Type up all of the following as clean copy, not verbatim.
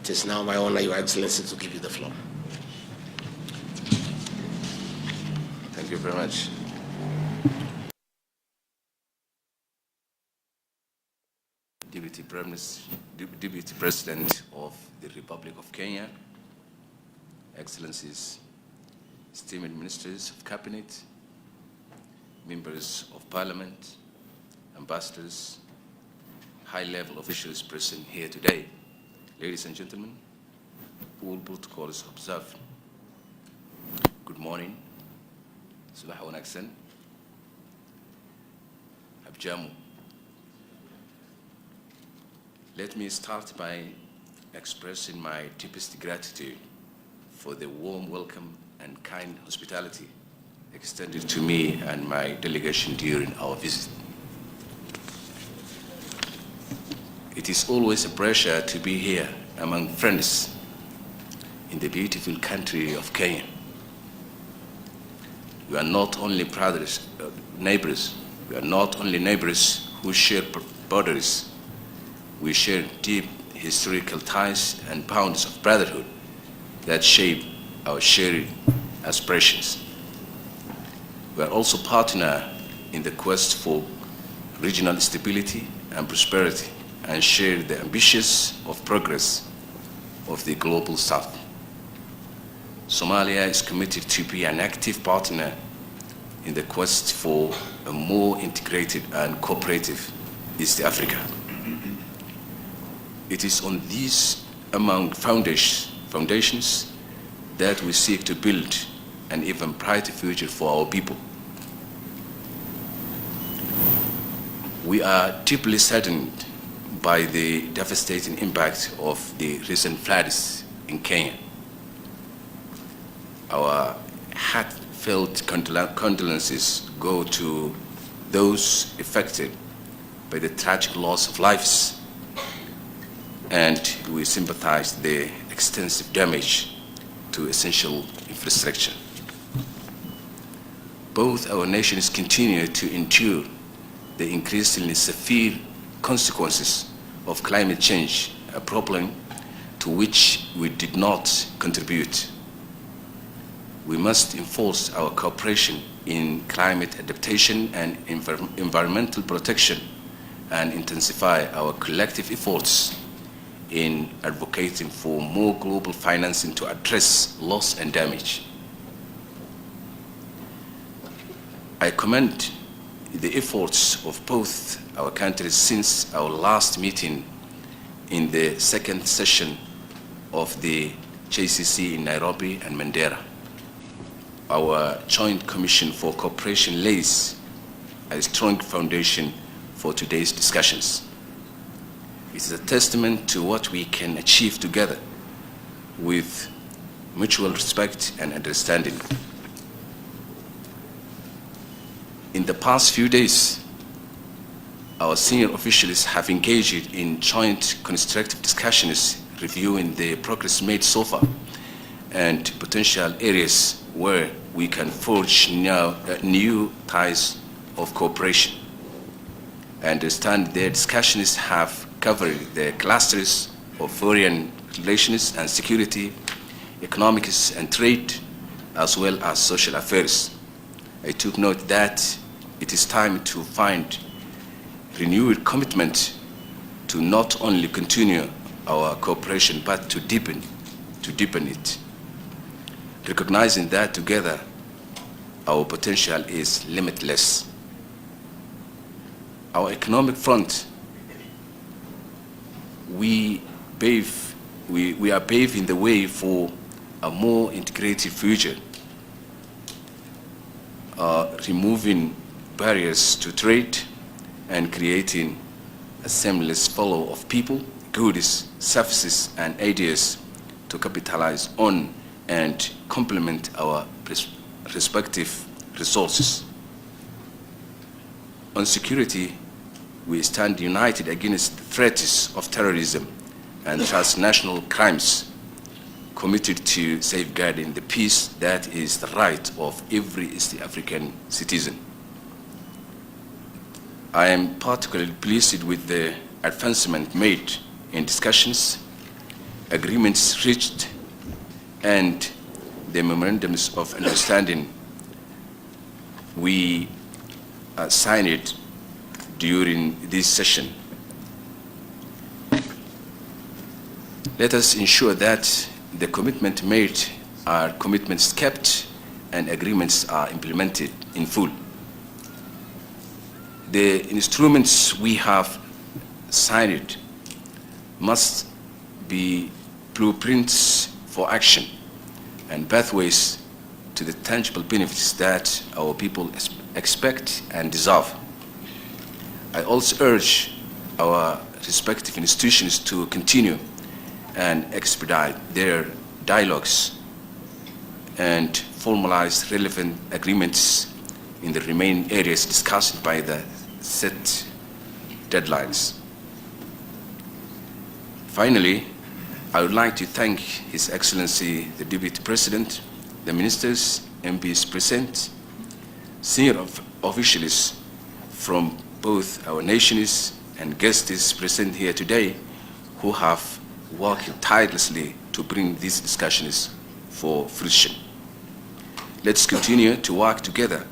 It is now my honor, Your Excellency, to give you the floor. Thank you very much. Deputy President of the Republic of Kenya, Excellencies, esteemed Ministers of Cabinet, Members of Parliament, Ambassadors, high-level officials present here today, ladies and gentlemen, all protocols observed. Good morning. Subax wanaagsan. Habjamu. Let me start by expressing my deepest gratitude for the warm welcome and kind hospitality extended to me and my delegation during our visit. It is always a pleasure to be here among friends in the beautiful country of Kenya. We are not only neighbors, we are not only neighbors who share borders. We share deep historical ties and bonds of brotherhood that shape our shared aspirations. We are also partners in the quest for regional stability and prosperity and share the ambitions of progress of the global South. Somalia is committed to be an active partner in the quest for a more integrated and cooperative East Africa. It is on these among foundations that we seek to build an even brighter future for our people. We are deeply saddened by the devastating impact of the recent floods in Kenya. Our heartfelt condolences go to those affected by the tragic loss of lives, and we sympathize the extensive damage to essential infrastructure. Both our nations continue to endure the increasingly severe consequences of climate change, a problem to which we did not contribute. We must enforce our cooperation in climate adaptation and environmental protection and intensify our collective efforts in advocating for more global financing to address loss and damage. I commend the efforts of both our countries since our last meeting in the second session of the JCC in Nairobi and Mandera. Our Joint Commission for Cooperation lays a strong foundation for today's discussions. It is a testament to what we can achieve together with mutual respect and understanding. In the past few days, our senior officials have engaged in joint constructive discussions reviewing the progress made so far and potential areas where we can forge new ties of cooperation. I understand their discussions have covered the clusters of foreign relations and security, economics and trade, as well as social affairs. I took note that it is time to find renewed commitment to not only continue our cooperation, but to deepen it, recognizing that together our potential is limitless. Our economic front, we are paving the way for a more integrated future, removing barriers to trade and creating a seamless flow of people, goods, services, and ideas to capitalize on and complement our respective resources. On security, we stand united against the threats of terrorism and transnational crimes, committed to safeguarding the peace that is the right of every East African citizen. I am particularly pleased with the advancement made in discussions agreements reached and the memorandums of understanding we signed during this session. Let us ensure that the commitment made are commitments kept and agreements are implemented in full. The instruments we have signed must be blueprints for action and pathways to the tangible benefits that our people expect and deserve. I also urge our respective institutions to continue and expedite their dialogues and formalize relevant agreements in the remaining areas discussed by the set deadlines. Finally, I would like to thank His Excellency the Deputy President, the ministers, MPs present, senior officials from both our nations and guests present here today who have worked tirelessly to bring these discussions for fruition. Let's continue to work together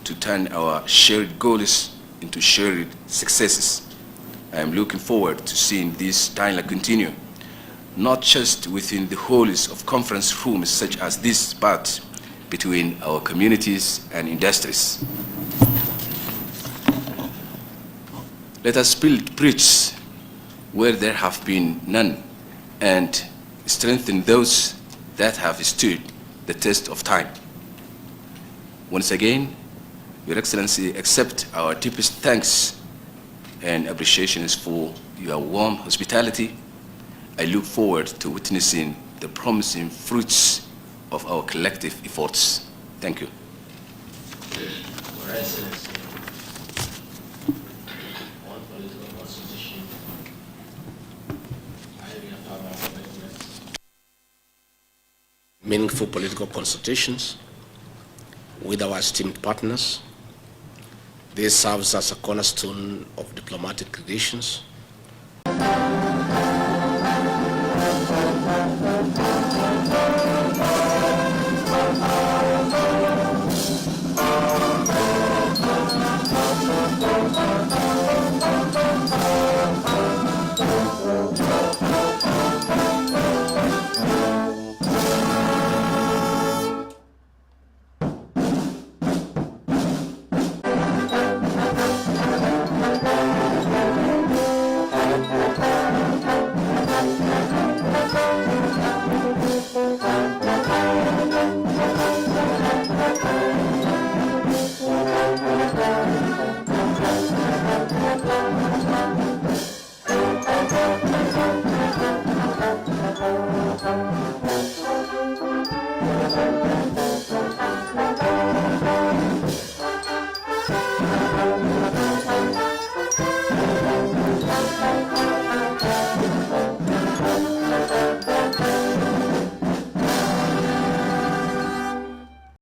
to turn our shared goals into shared successes. I am looking forward to seeing this dialogue continue, not just within the halls of conference rooms such as this, but between our communities and industries. Let us build bridges where there have been none and strengthen those that have stood the test of time. Once again, Your Excellency, accept our deepest thanks and appreciations for your warm hospitality. I look forward to witnessing the promising fruits of our collective efforts. Thank you. Your Excellency, on political constitution, I reaffirm our commitment. Meaningful political consultations with our esteemed partners. This serves as a cornerstone of diplomatic relations